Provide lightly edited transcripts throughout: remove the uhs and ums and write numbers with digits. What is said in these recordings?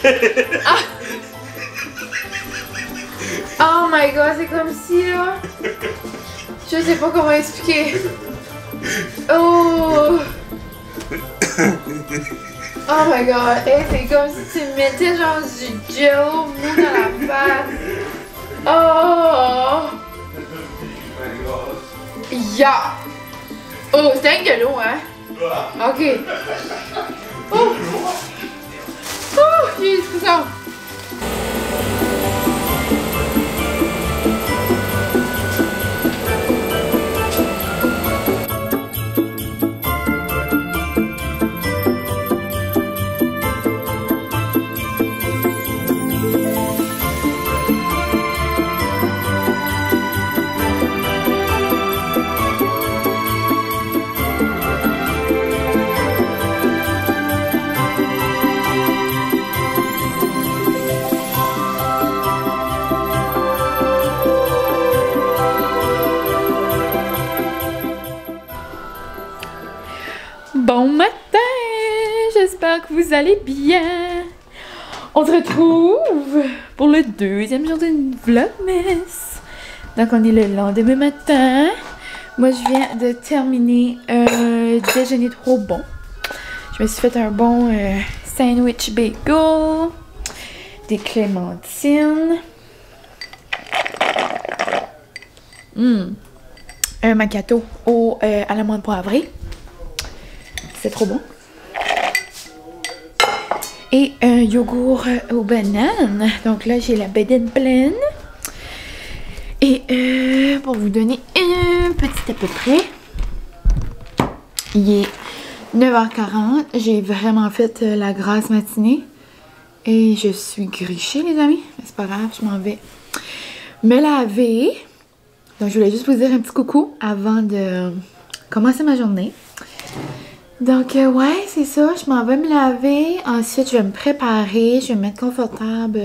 Ah! Oh my god, c'est comme si là. Je sais pas comment expliquer. Oh! Oh my god, hey, c'est comme si tu mettais genre du jello mou dans la face. Oh! Ya! Oh, c'était un de l'eau, hein? Ok. Oh! Oh! J'ai des frissons. Bon matin! J'espère que vous allez bien! On se retrouve pour le deuxième jour de Vlogmas. Donc on est le lendemain matin. Moi je viens de terminer un déjeuner trop bon. Je me suis fait un bon sandwich bagel, des clémentines, un macchiato à l'amande poivrée. C'est trop bon. Et un yogourt aux bananes. Donc là, j'ai la bedaine pleine. Et pour vous donner un petit à peu près, il est 9h40. J'ai vraiment fait la grasse matinée. Et je suis grichée, les amis. Mais c'est pas grave, je m'en vais me laver. Donc, je voulais juste vous dire un petit coucou avant de commencer ma journée. Donc, ouais, c'est ça. Je m'en vais me laver. Ensuite, je vais me préparer. Je vais me mettre confortable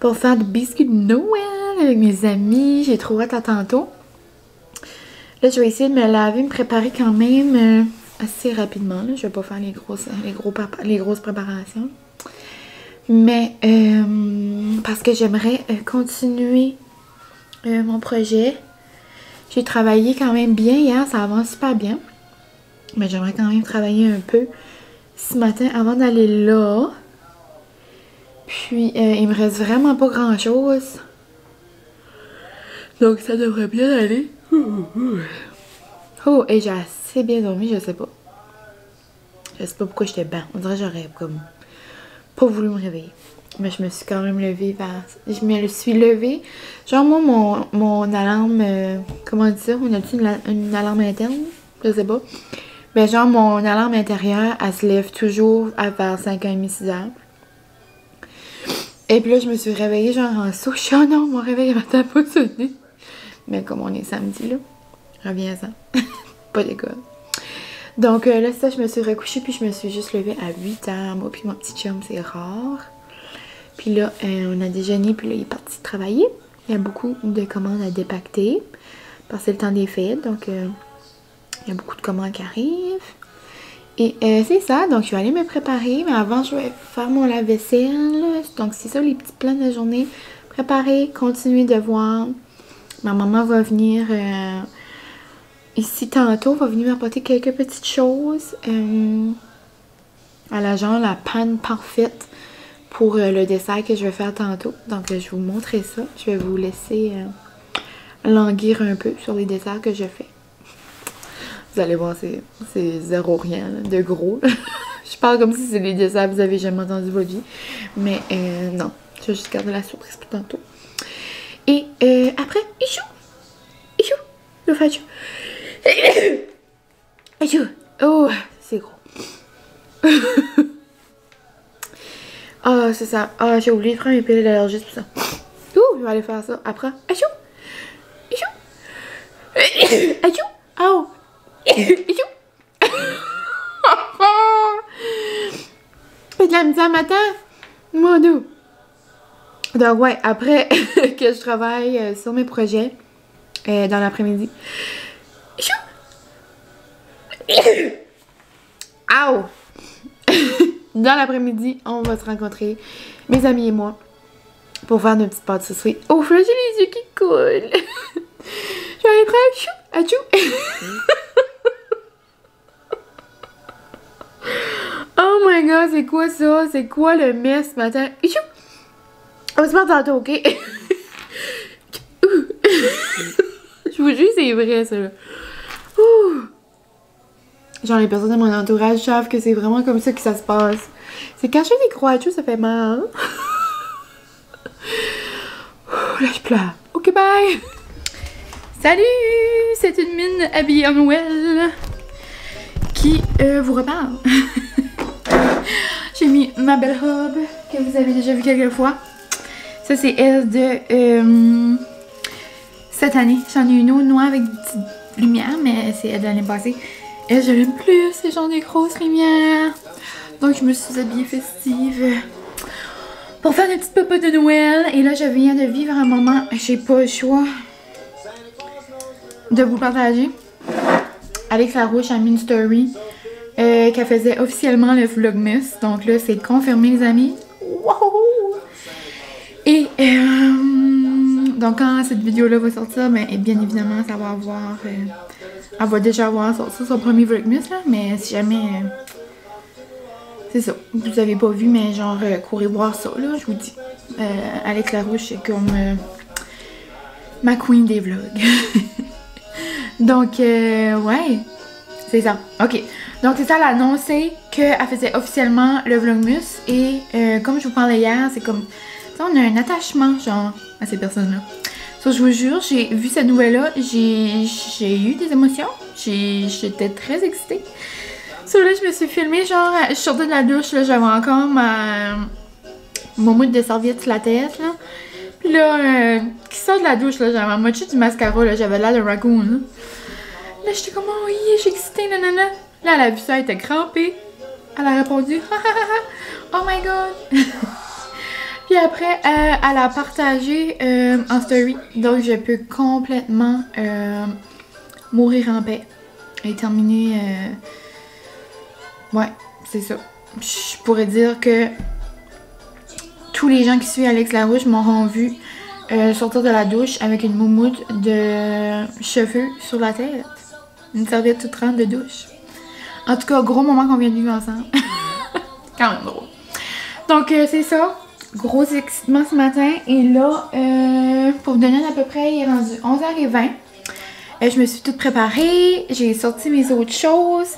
pour faire des biscuits de Noël avec mes amis. J'ai trop hâte à tantôt. Là, je vais essayer de me laver, me préparer quand même assez rapidement. Là. Je vais pas faire les grosses préparations. Mais, parce que j'aimerais continuer mon projet. J'ai travaillé quand même bien hier. Ça avance super bien. Mais j'aimerais quand même travailler un peu ce matin avant d'aller là. Puis, il me reste vraiment pas grand chose. Donc, ça devrait bien aller. Oh, et j'ai assez bien dormi, je sais pas. Je sais pas pourquoi j'étais bien. On dirait que j'aurais comme pas voulu me réveiller. Mais je me suis quand même levée Je me suis levée. Genre, moi, mon alarme... comment dire? On a-tu une alarme interne? Je sais pas. Ben genre, mon alarme intérieure, elle se lève toujours vers 5h30, 6h. Et puis là, je me suis réveillée genre en saut. Je suis oh non, mon réveil matin pas sonné. Mais comme on est samedi, là, reviens-en. Pas d'école. Donc là, ça, je me suis recouchée, puis je me suis juste levée à 8h. Moi puis mon petit chum, c'est rare. Puis là, on a déjeuné, puis là, il est parti travailler. Il y a beaucoup de commandes à dépacter. Parce que c'est le temps des fêtes, donc... il y a beaucoup de commandes qui arrivent. Et c'est ça. Donc, je vais aller me préparer. Mais avant, je vais faire mon lave-vaisselle. Donc, c'est ça les petits plans de la journée. Préparer, continuer de voir. Ma maman va venir ici tantôt. Va venir m'apporter quelques petites choses. Elle a genre la panne parfaite pour le dessert que je vais faire tantôt. Donc, je vais vous montrer ça. Je vais vous laisser languir un peu sur les desserts que je fais. Vous allez voir, c'est zéro rien là, de gros. Je parle comme si c'est des desserts que vous avez jamais entendu votre vie. Mais non, je vais juste garder la surprise pour tantôt. Et après, Ichou, le fâchou. Ichou, oh, c'est gros. Ah, c'est ça. Ah, j'ai oublié de prendre mes pilules d'allergie pour ça. Ouh, je vais aller faire ça après. Ichou, oh. Fait de la misère matin. Mon Dieu. Donc ouais, après que je travaille sur mes projets dans l'après-midi. Ow! dans l'après-midi, on va se rencontrer, mes amis et moi, pour faire une petite pâtisserie. Oh, là, j'ai les yeux qui coulent. Je vais aller prendre achou. Oh my god, c'est quoi ça? C'est quoi le mess ce matin? Achou. On se parle tantôt, ok? Je vous jure, c'est vrai, ça, là. Genre, les personnes de mon entourage savent que c'est vraiment comme ça que ça se passe. C'est quand je fais des croachous, ça fait mal. Là, je pleure. Ok, bye! Salut! C'est une mine habillée en Noël qui vous reparle. J'ai mis ma belle robe que vous avez déjà vue quelques fois. Ça, c'est elle de cette année. J'en ai une autre noire avec des petites lumières, mais c'est elle de l'année passée. Elle, je l'aime plus, c'est genre des grosses lumières. Donc, je me suis habillée festive pour faire des petites popotes de Noël. Et là, je viens de vivre un moment, j'ai pas le choix de vous partager. Alex Larouche a mis une story qu'elle faisait officiellement le Vlogmas. Donc là, c'est confirmé, les amis. Wow! Et donc quand cette vidéo-là va sortir, ben, bien évidemment, ça va avoir... elle va déjà avoir sorti son premier Vlogmas, là. Mais si jamais... c'est ça. Vous avez pas vu, mais genre, courez voir ça, là, je vous dis. Alex Larouche, c'est comme ma queen des vlogs. Donc, ouais, c'est ça. Ok. Donc, c'est ça, elle a annoncé qu'elle faisait officiellement le Vlogmas. Et comme je vous parlais hier, c'est comme... on a un attachement, genre, à ces personnes-là. So, je vous jure, j'ai vu cette nouvelle-là, j'ai eu des émotions. J'étais très excitée. So, là, je me suis filmée, genre, je sortais de la douche, là, j'avais encore mon mousse de serviette sur la tête, là. Puis là, qui sort de la douche, là, j'avais moitié du mascara, là, j'avais l'air de raccoon, là. Là, j'étais comme, oh, yeah, je suis excitée, nanana. Là, elle a vu ça, elle était crampée. Elle a répondu, ha ha ha, oh my god. Puis après, elle a partagé en story. Donc, je peux complètement mourir en paix. Et terminer... ouais, c'est ça. Je pourrais dire que tous les gens qui suivent Alex Larouche m'auront vu sortir de la douche avec une moumoute de cheveux sur la tête. Une serviette toute trempe de douche. En tout cas, gros moment qu'on vient de vivre ensemble. Quand même drôle. Donc, c'est ça. Gros excitement ce matin. Et là, pour vous donner à peu près, il est rendu 11h20. Je me suis toute préparée. J'ai sorti mes autres choses.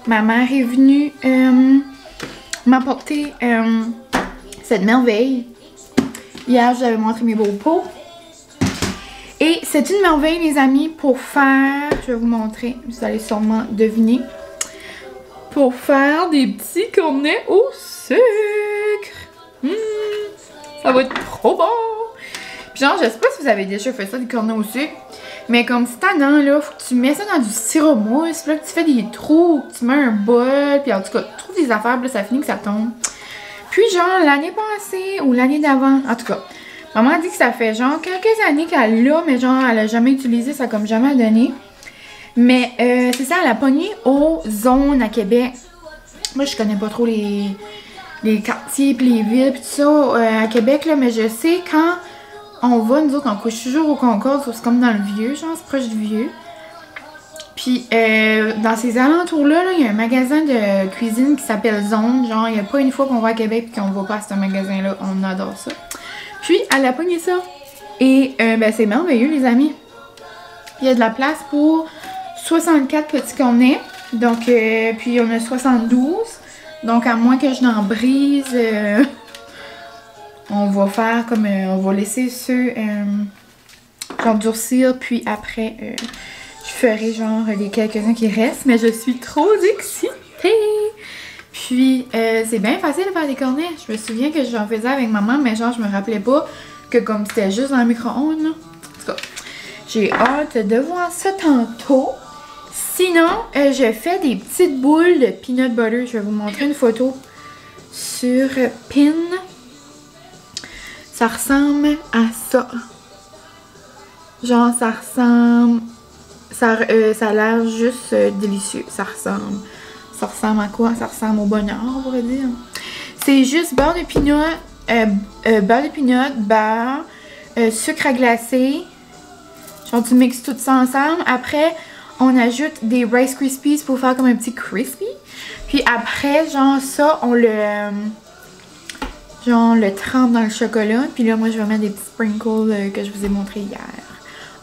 Ma mère est venue m'apporter cette merveille. Hier, je vous avais montré mes beaux pots. Et c'est une merveille, les amis, pour faire... Je vais vous montrer. Vous allez sûrement deviner. Pour faire des petits cornets au sucre. Ça va être trop bon! Puis genre, je sais pas si vous avez déjà fait ça, des cornets au sucre. Mais comme c'est tannant, là, faut que tu mets ça dans du sirop mousse. Puis là, que tu fais des trous, que tu mets un bol. Puis en tout cas, tu trouves des affaires, puis là, ça finit que ça tombe. Puis genre, l'année passée ou l'année d'avant, en tout cas, maman a dit que ça fait genre quelques années qu'elle l'a, mais genre, elle a jamais utilisé, ça a comme jamais donné. Mais c'est ça, elle a pogné aux zones à Québec. Moi, je connais pas trop les quartiers pis les villes pis tout ça à Québec, là, mais je sais quand on va, nous autres, on couche toujours au Concorde, c'est comme dans le vieux, genre, c'est proche du vieux. Puis dans ces alentours-là, il y a un magasin de cuisine qui s'appelle Zone, genre, il n'y a pas une fois qu'on va à Québec pis qu'on va pas à ce magasin-là, on adore ça. Puis, elle a pogné ça. Et ben, c'est merveilleux, les amis. Il y a de la place pour 64 petits cornets. Donc, puis on a 72. Donc, à moins que je n'en brise, on va faire comme... on va laisser ceux genre durcir. Puis après, je ferai genre les quelques-uns qui restent. Mais je suis trop excitée! Puis, c'est bien facile de faire des cornets. Je me souviens que j'en faisais avec maman, mais genre, je me rappelais pas que comme c'était juste dans le micro-ondes, là. En tout cas, j'ai hâte de voir ça tantôt. Sinon, je fais des petites boules de peanut butter. Je vais vous montrer une photo sur Pin. Ça ressemble à ça. Genre, ça ressemble... ça a l'air juste délicieux. Ça ressemble à quoi? Ça ressemble au bonheur, on pourrait dire. C'est juste beurre de pinot, beurre, sucre à glacer. Genre tu mixes tout ça ensemble. Après, on ajoute des Rice Krispies pour faire comme un petit crispy. Puis après, genre ça, on le trempe dans le chocolat. Puis là, moi, je vais mettre des petits sprinkles que je vous ai montré hier.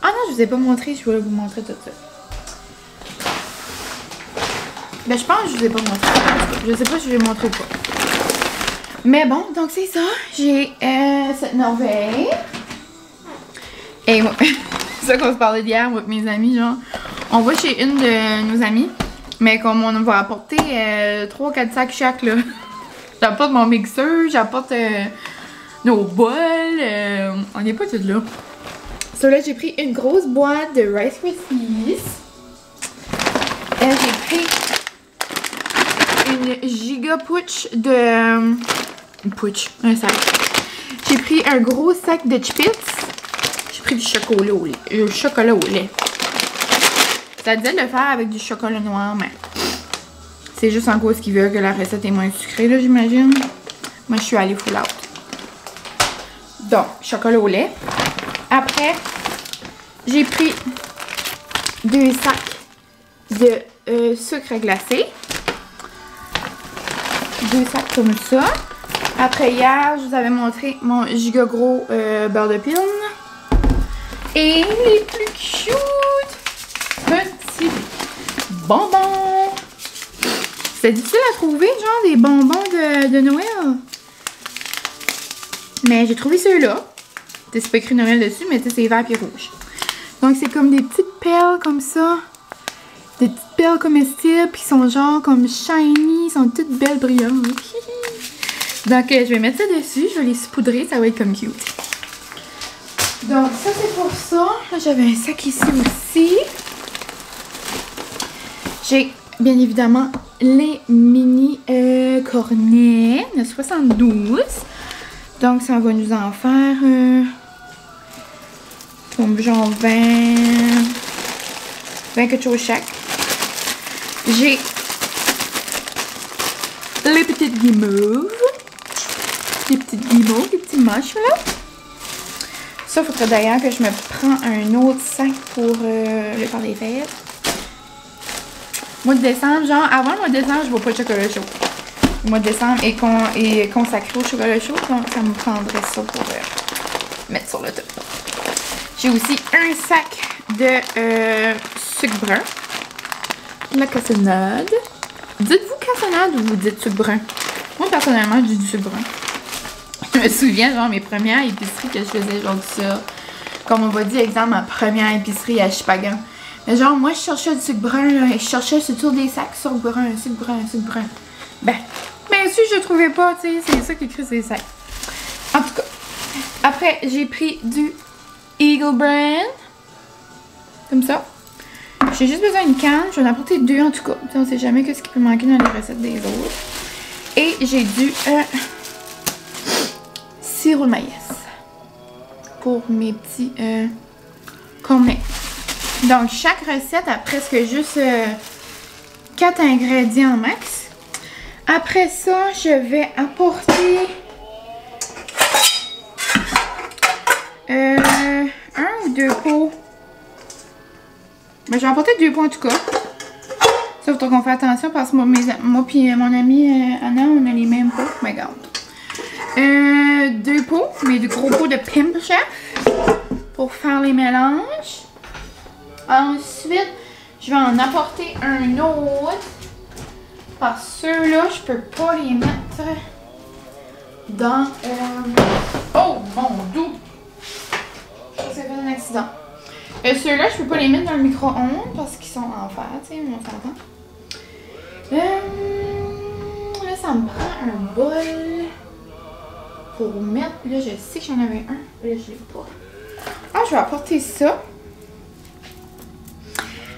Ah non, je vous ai pas montré, je voulais vous montrer tout ça. Ben, je pense que je vous ai pas montré. Je sais pas si je vais montrer ou pas. Mais bon, donc c'est ça. J'ai cette Norvège. Et moi, c'est ça qu'on se parlait d'hier avec mes amis, genre. On va chez une de nos amies, mais comme on va apporter 3-4 sacs chaque, là. J'apporte mon mixeur, j'apporte nos bols. On n'est pas tous là. So là, j'ai pris une grosse boîte de Rice Krispies. J'ai pris une giga pouch de... un sac. J'ai pris un gros sac de Chipits. J'ai pris du chocolat au lait. Ça disait de le faire avec du chocolat noir, mais c'est juste en cause qu'ils veulent que la recette est moins sucrée, là, j'imagine. Moi, je suis allée full out. Donc, chocolat au lait. Après, j'ai pris 2 sacs de sucre glaçé. 2 sacs comme ça. Après, hier, je vous avais montré mon giga gros beurre de pilon. Et les plus cute petits bonbons. C'est difficile à trouver, genre des bonbons de Noël. Mais j'ai trouvé ceux-là. C'est pas écrit Noël dessus, mais c'est vert et rouge. Donc c'est comme des petites perles comme ça. Des petites perles comestibles, puis qui sont genre comme shiny, ils sont toutes belles brillantes. Donc je vais mettre ça dessus, je vais les saupoudrer, ça va être comme cute. Donc ça c'est pour ça. Là j'avais un sac ici aussi. J'ai bien évidemment les mini cornets de 72. Donc ça va nous en faire comme genre 20 quelque chose chaque. J'ai les petites guimauves. Des petites guimauves, des petits marshmallows. Ça, il faudrait d'ailleurs que je me prends un autre sac pour le temps des fêtes. Mois de décembre, genre, avant le mois de décembre, je ne bois pas de chocolat chaud. Le mois de décembre est consacré au chocolat chaud, donc ça me prendrait ça pour mettre sur le top. J'ai aussi un sac de sucre brun. La cassonade. Dites-vous cassonade ou vous dites sucre brun? Moi, personnellement, je dis du sucre brun. Je me souviens, genre, mes premières épiceries que je faisais, genre, ça. Comme on va dire, exemple, ma première épicerie à Chipagan. Mais genre, moi, je cherchais du sucre brun, là, et je cherchais sur des sacs sucre brun. Ben, si je le trouvais pas, tu sais, c'est ça qui écrit sur les sacs. En tout cas, après, j'ai pris du Eagle Brand. Comme ça. J'ai juste besoin d'une canne. Je vais en apporter 2 en tout cas. On sait jamais ce qui peut manquer dans les recettes des autres. Et j'ai du sirop de maïs. Pour mes petits cornets. Donc, chaque recette a presque juste 4 ingrédients max. Après ça, je vais apporter 1 ou 2 pots. Ben, je vais apporter 2 pots en tout cas. Sauf qu'on fait attention parce que moi et mon amie Anna, on a les mêmes pots. Mais regarde. 2 pots, mais du gros pots de Pimp Chef pour faire les mélanges. Ensuite, je vais en apporter un autre. Parce que ceux-là, je peux pas les mettre dans... Oh mon Dieu! Je pense que ça fait un accident. Ceux-là, je peux pas les mettre dans le micro-ondes parce qu'ils sont en fer, tu sais, on s'entend. Là, ça me prend un bol pour mettre... Là, je sais que j'en avais un. Là, je l'ai pas. Ah, je vais apporter ça.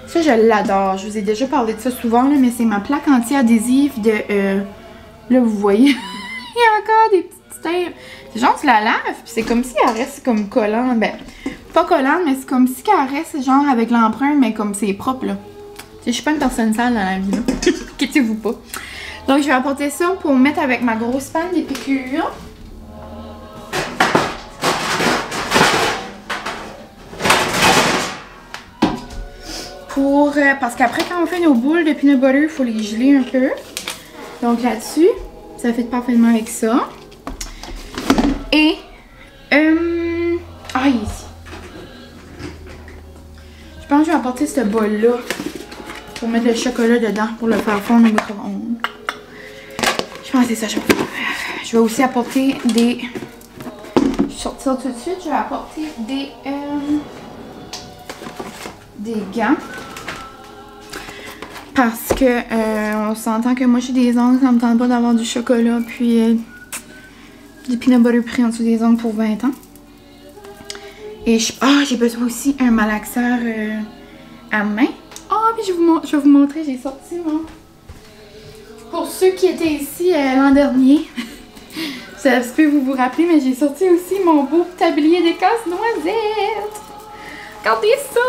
Ça, je l'adore. Je vous ai déjà parlé de ça souvent, là, mais c'est ma plaque anti-adhésive de... Là, vous voyez, il y a encore des petites teintes. C'est genre, tu la laves, puis c'est comme si elle reste comme collante. Ben, pas collante, mais c'est comme si elle reste genre avec l'empreinte, mais comme c'est propre, là. Je suis pas une personne sale dans la vie, là. Inquiétez-vous pas. Donc je vais apporter ça pour mettre avec ma grosse panne d'épicure. Parce qu'après quand on fait nos boules de peanut butter, il faut les geler un peu. Donc là-dessus, ça fait parfaitement avec ça. Et il est ici. Je pense que je vais apporter ce bol-là pour mettre le chocolat dedans pour le faire fondre au micro-ondes. Je pense que c'est ça que je vais faire. Je vais aussi apporter des... Je vais sortir tout de suite. Je vais apporter des gants. Parce que on s'entend que moi j'ai des ongles, ça me tente pas d'avoir du chocolat puis du peanut butter pris en dessous des ongles pour 20 ans. Et j'ai besoin aussi un malaxeur à main. Puis je vais vous montrer, j'ai sorti mon... Pour ceux qui étaient ici l'an dernier, ça peut vous rappeler, mais j'ai sorti aussi mon beau tablier de casse-noisettes. Regardez ça!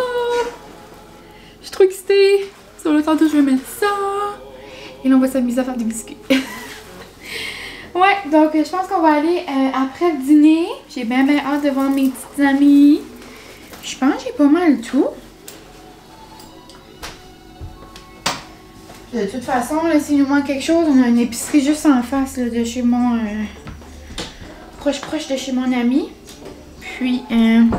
Je suis trop excitée. Sur le tantôt, je vais mettre ça. Et là, on va s'amuser à faire des biscuits. Ouais, donc je pense qu'on va aller après le dîner. J'ai bien hâte de voir mes petites amies. Je pense que j'ai pas mal tout. De toute façon, là, s'il nous manque quelque chose, on a une épicerie juste en face là, de chez mon... proche de chez mon ami. Puis, ben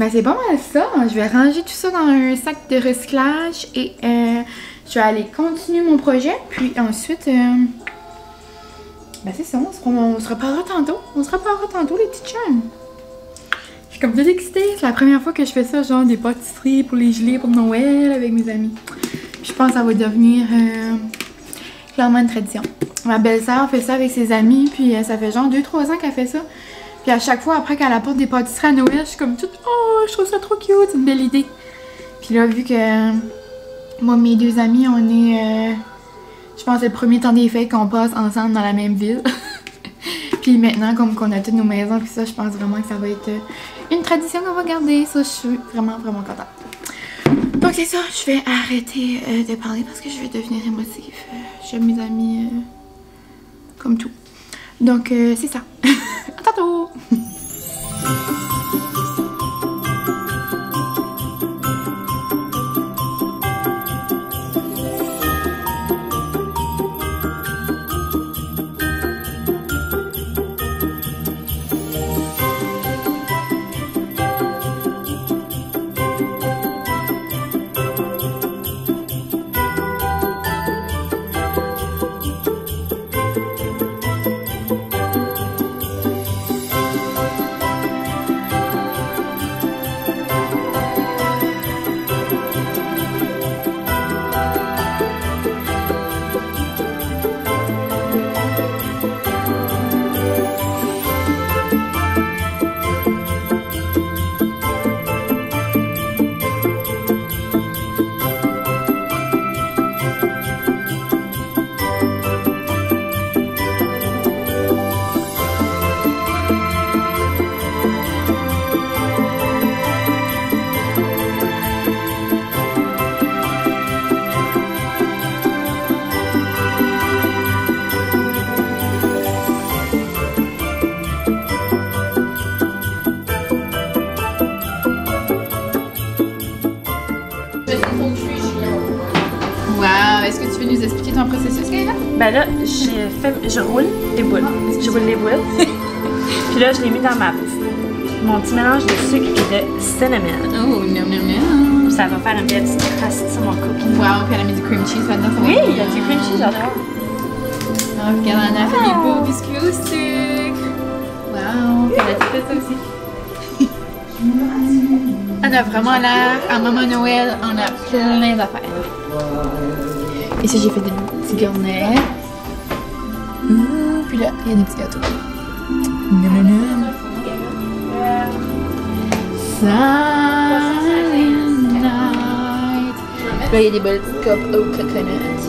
c'est pas mal ça. Je vais ranger tout ça dans un sac de recyclage et je vais aller continuer mon projet. Puis ensuite, ben c'est ça, on se reparlera tantôt. On se reparlera tantôt, les petites chums. Je suis comme toute excitée. C'est la première fois que je fais ça, genre des pâtisseries pour les gelées pour Noël avec mes amis. Je pense que ça va devenir clairement une tradition. Ma belle-sœur fait ça avec ses amis, puis ça fait genre 2-3 ans qu'elle fait ça. Puis à chaque fois, après qu'elle apporte des pâtisseries à Noël, je suis comme toute, oh, je trouve ça trop cute, c'est une belle idée. Puis là, vu que moi, mes deux amis, on est, je pense, c'est le premier temps des fêtes qu'on passe ensemble dans la même ville. Puis maintenant, comme qu'on a toutes nos maisons, puis ça, je pense vraiment que ça va être une tradition qu'on va garder. Ça, je suis vraiment, vraiment contente. Donc c'est ça, je vais arrêter de parler parce que je vais devenir émotive. J'aime mes amis comme tout. Donc c'est ça. À tantôt! Wow, est-ce que tu veux nous expliquer ton processus, Kayla? Ben là, je roule les boules. Je roule les boules. Puis là, je les mets dans ma bouffe. Mon petit mélange de sucre et de cinnamon. Oh, miam miam miam. Ça va faire un petit trace sur mon cookie. Wow, puis elle a mis du cream cheese là-dedans. Oui, il y a du cream cheese, j'adore. Oh, regarde, on a fait des beaux biscuits au sucre. Wow, puis elle a fait ça aussi. On a vraiment l'air, à Maman Noël, on a plein d'affaires. Ici, j'ai fait des petits garnets. Puis là, il y a des petits gâteaux. Silent night. Là, il y a des belles cups au coconut.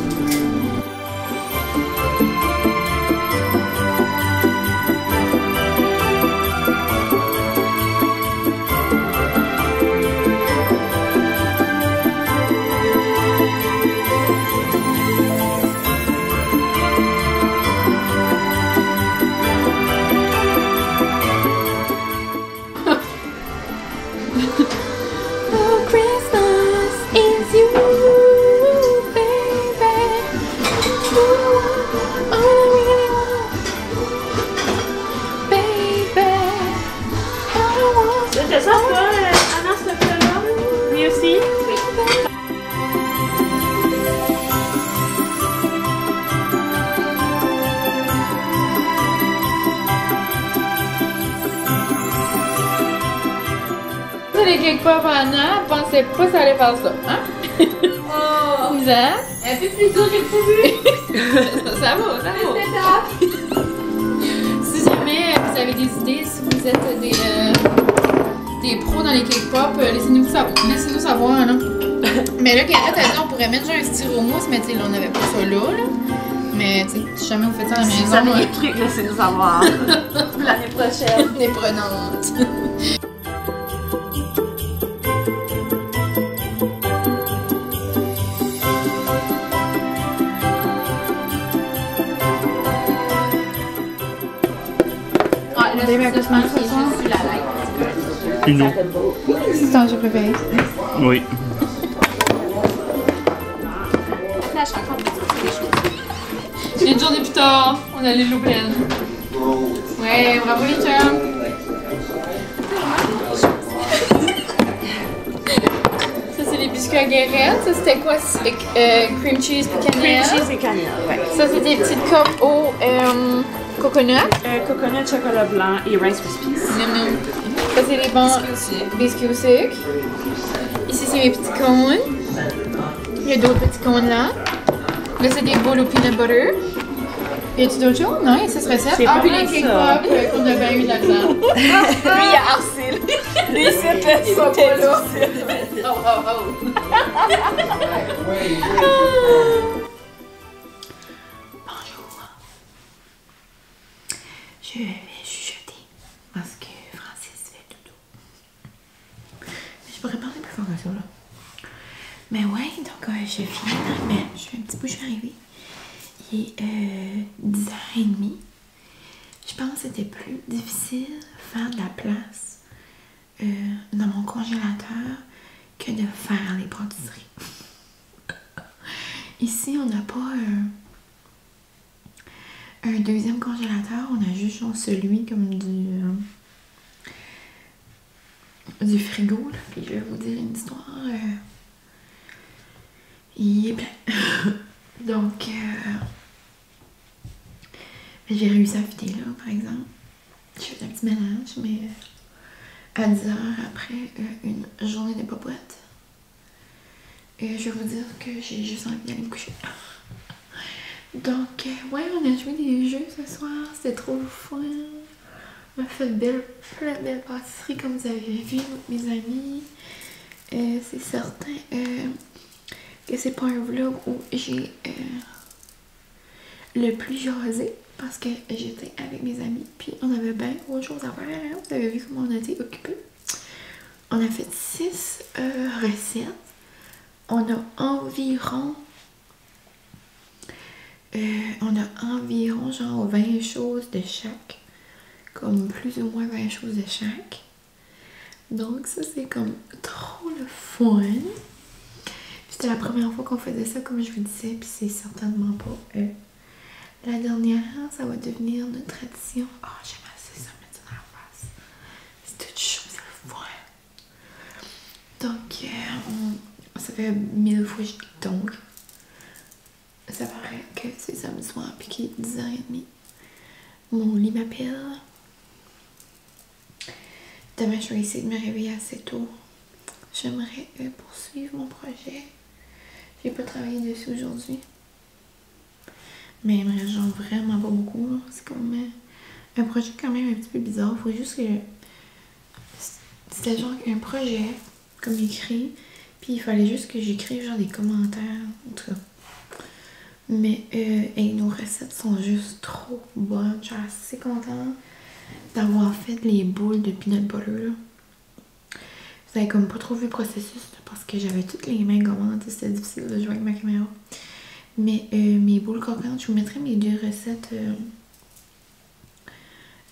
les cake pop en Anna, elle pensait pas que ça allait faire ça. Hein? Oh! Vous êtes? Un peu plus dur que prévu. Ça va, ça va. Si jamais vous avez des idées, si vous êtes des pros dans les cake pop, laissez-nous savoir. Là. Mais là, Gareth a dit on pourrait mettre genre un styromousse, mais tu sais, là, on n'avait pas ça là. Mais tu sais, si jamais vous faites ça à la maison. Si vous avez des trucs, laissez-nous savoir. L'année prochaine. On est prenantes. Baby, à quoi tu manges ce soir? Je suis la light. Une eau. C'est ton jeu préféré? Oui. Là, je suis encore des choses. Une journée plus tard, on a les loups pleines. Ouais, bravo les chums! Ça, c'est les biscuits à Guérette. Ça, c'était quoi? Cream cheese et cannelle. Cream cheese et cannelle, ouais. Ça, c'est des petites cupes au coconut. Coconut, chocolat blanc et Rice Krispies. Ça, c'est les bons biscuits au sucre. Ici, c'est mes petits cônes. Il y a d'autres petits cônes là. Là, c'est des boules au peanut butter. Y a-tu d'autres choses? Non, il y a 6 recettes. C'est Ah, pas puis mal les cake ça. pop qu'on a bien eu là-dedans. Lui, il a harcelé. Les sites, Ils sont pas là. Oh, oh, oh. Bonjour. Je vais chuchoter parce que Francis fait dodo. Je pourrais parler plus fort que ça, là. Mais ouais, donc je finis dans... Ben, je fais un petit peu, je suis arrivée. Il est 10h30. Je pense que c'était plus difficile de faire de la place dans mon congélateur que de faire les pâtisseries. Ici, on n'a pas un deuxième congélateur, on a juste genre celui comme du frigo. Là. Puis je vais vous dire une histoire. Il est plein. Donc, j'ai réussi à fitter là, par exemple. J'ai fait un petit mélange, mais à 10 heures après une journée de popote, je vais vous dire que j'ai juste envie d'aller me coucher. Donc, ouais, on a joué des jeux ce soir, c'était trop fun. On a fait plein de belles pâtisseries comme vous avez vu avec mes amis. C'est certain que c'est pas un vlog où j'ai le plus jasé parce que j'étais avec mes amis puis on avait bien autre chose à faire. Vous avez vu comment on a été occupés. On a fait 6 recettes. On a environ genre 20 choses de chaque. Comme plus ou moins 20 choses de chaque. Donc ça c'est comme trop le fun. C'était la première fois qu'on faisait ça comme je vous disais. Puis c'est certainement pas la dernière. Ça va devenir notre tradition. Oh j'aime assez ça mettre ça dans la face. C'est tout chaud, c'est le fun. Donc ça fait 1000 fois que je dis donc. Ça paraît que c'est samedi soir puis qu'il est 10h30. Mon lit m'appelle. Demain, je vais essayer de me réveiller assez tôt. J'aimerais poursuivre mon projet. J'ai pas travaillé dessus aujourd'hui. Mais il me reste genre vraiment pas beaucoup. C'est comme un projet quand même un petit peu bizarre. Faut juste que... C'était genre un projet comme écrit. Puis il fallait juste que j'écrive genre des commentaires. En tout cas. Mais nos recettes sont juste trop bonnes. Je suis assez contente d'avoir fait les boules de peanut butter. Là. Vous avez comme pas trop vu le processus parce que j'avais toutes les mains commandes. C'était difficile de jouer avec ma caméra. Mais mes boules croquantes, je vous mettrai mes 2 recettes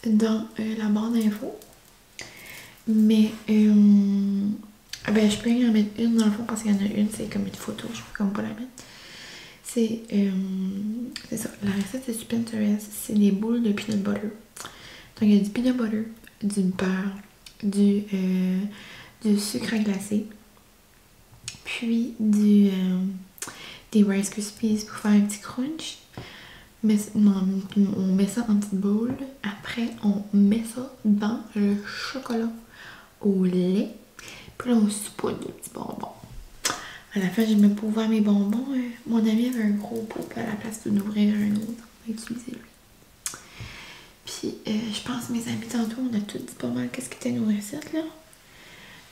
dans la barre d'infos. Mais ben, je peux y en mettre une dans le fond parce qu'il y en a une, c'est comme une photo. Je peux comme pas la mettre. C'est ça. La recette c'est sur Pinterest. C'est des boules de peanut butter. Donc il y a du peanut butter, du beurre, du sucre à glacer, puis des Rice Krispies pour faire un petit crunch. Mais, non, on met ça en petite boule. Après, on met ça dans le chocolat au lait. Puis là, on soupoute des petits bonbons. À la fin, j'ai même pas ouvert mes bonbons. Mon ami avait un gros pot, puis à la place d'ouvrir un autre, on a utilisé lui. Puis, je pense, mes amis, tantôt, on a tout dit pas mal qu'est-ce qu'était nos recettes, là.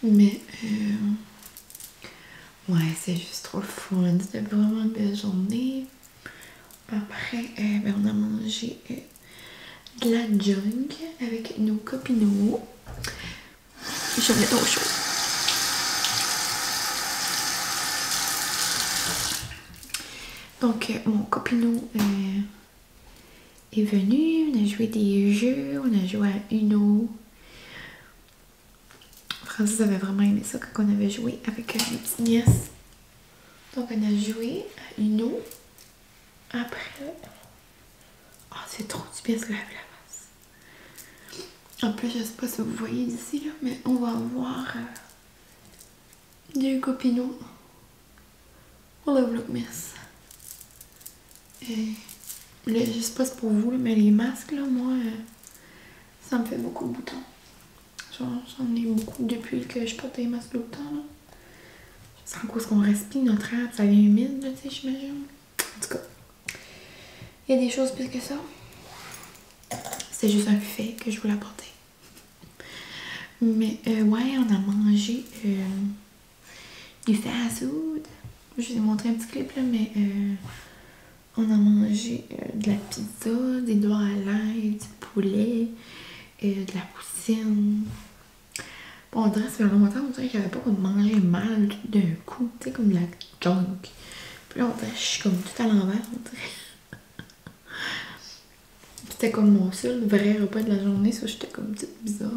Mais, ouais, c'est juste trop le fun. C'était vraiment une belle journée. Après, ben, on a mangé de la junk avec nos copinots. Je vais mettre au chaud. Donc, mon copinot est venu. On a joué des jeux. On a joué à Uno. Francis avait vraiment aimé ça quand on avait joué avec mes petites nièces. Donc, on a joué à Uno. Après, oh, c'est trop du bien se laver la face. En plus, je sais pas si vous voyez d'ici, là, mais on va avoir deux copinots pour le Vlogmas. Et là, je sais pas si c'est pour vous, là, mais les masques, là, moi, ça me fait beaucoup de boutons. Genre, j'en ai beaucoup depuis que je porte des masques tout le temps, là. C'est à cause qu'on respire notre air, ça vient humide, là, tu sais, j'imagine. En tout cas, il y a des choses plus que ça. C'est juste un fait que je voulais apporter. Mais, ouais, on a mangé du fast food. Je vous ai montré un petit clip, là, mais on a mangé de la pizza, des doigts à l'ail, du poulet, de la poutine. Bon, on dirait que ça fait longtemps, on dirait que j'avais pas comme mangé mal tout d'un coup, tu sais, comme de la junk. Puis là, on dirait que je suis comme tout à l'envers, on dirait. C'était comme mon seul vrai repas de la journée, ça j'étais comme petite bizarre.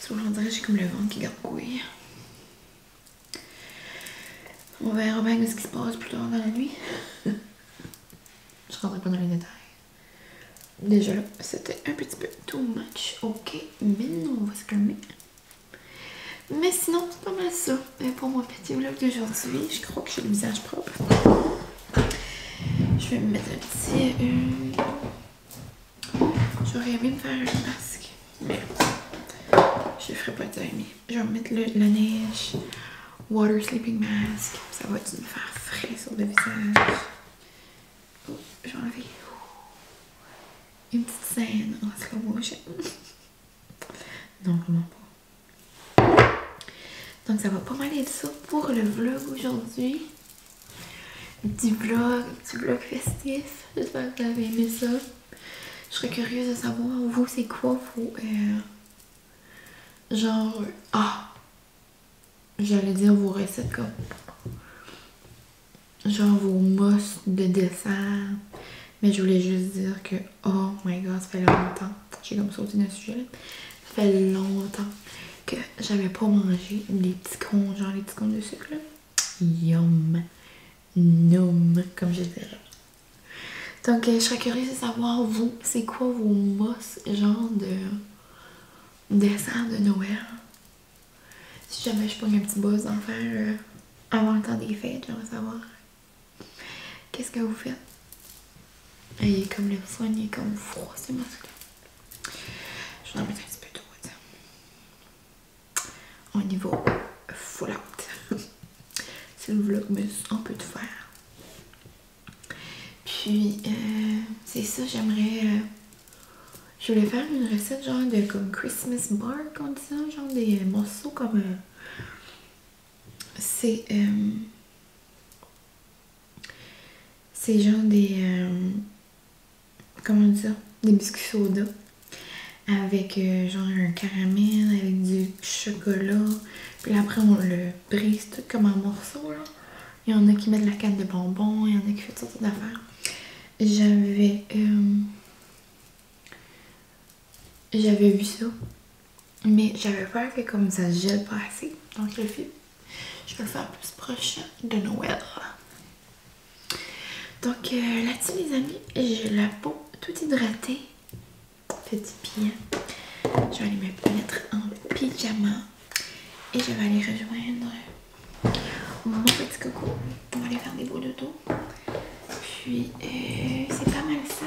Sur on dirait que j'ai comme le ventre qui gargouille. On verra bien ce qui se passe plus tard dans la nuit. Je rentrerai pas dans les détails. Déjà là, c'était un petit peu too much. Ok, maintenant on va se calmer. Mais sinon, c'est pas mal ça. Pour mon petit vlog d'aujourd'hui, je crois que j'ai le visage propre. Je vais me mettre un petit... J'aurais aimé me faire un masque, mais je ferai pas de timing. Je vais me mettre la neige, water sleeping mask. Ça va me faire frais sur le visage. Oh, j'ai envie. Une petite scène en slow motion. Non, vraiment pas. Donc ça va pas mal être ça pour le vlog aujourd'hui. Un petit vlog festif. J'espère que vous avez aimé ça. Je serais curieuse de savoir, vous, c'est quoi vos... genre... Ah! J'allais dire vos recettes comme... genre vos mousse de dessert. Mais je voulais juste dire que... Oh my god, ça fait longtemps. J'ai comme sauté d'un sujet là. Ça fait longtemps que j'avais pas mangé des petits cônes, genre les petits cônes de sucre là. Yum! Nom, comme je dirais. Donc, je serais curieuse de savoir, vous, c'est quoi vos mousses, genre de dessert de Noël? Si jamais je pogne un petit buzz d'en faire avant le temps des fêtes, j'aimerais savoir qu'est-ce que vous faites. Et il est comme le fun, il est comme froid, ces masques-là. Je vais en mettre un petit peu d'eau, au niveau full out. C'est le vlogmas, on peut tout faire. Puis, c'est ça, j'aimerais... je voulais faire une recette genre de comme Christmas bar, comme ça, genre des morceaux comme... c'est genre des... comment dire? Des biscuits soda. Avec genre un caramel, avec du chocolat. Puis après, on le brise tout comme en morceaux, là. Il y en a qui mettent de la canne de bonbons, il y en a qui font toutes sortes d'affaires. J'avais vu ça, mais j'avais peur que comme ça se gèle pas assez. Donc je vais le faire plus proche de Noël. Donc là-dessus les amis, j'ai la peau toute hydratée. Petit pied. Je vais aller me mettre en pyjama. Et je vais aller rejoindre mon petit coco. On va aller faire des beaux dodos. Puis c'est pas mal ça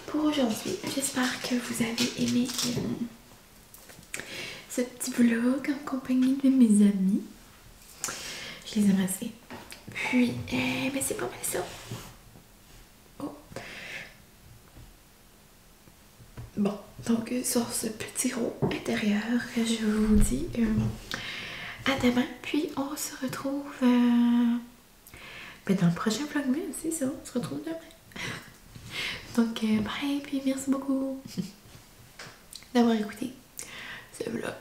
pour aujourd'hui. J'espère que vous avez aimé ce petit vlog en compagnie de mes amis. Je les aime assez. Puis, ben c'est pas mal ça. Oh. Bon, donc sur ce petit rond intérieur, je vous dis à demain. Puis on se retrouve ben dans le prochain vlog, c'est ça, on se retrouve demain. Donc bye, puis merci beaucoup d'avoir écouté ce vlog.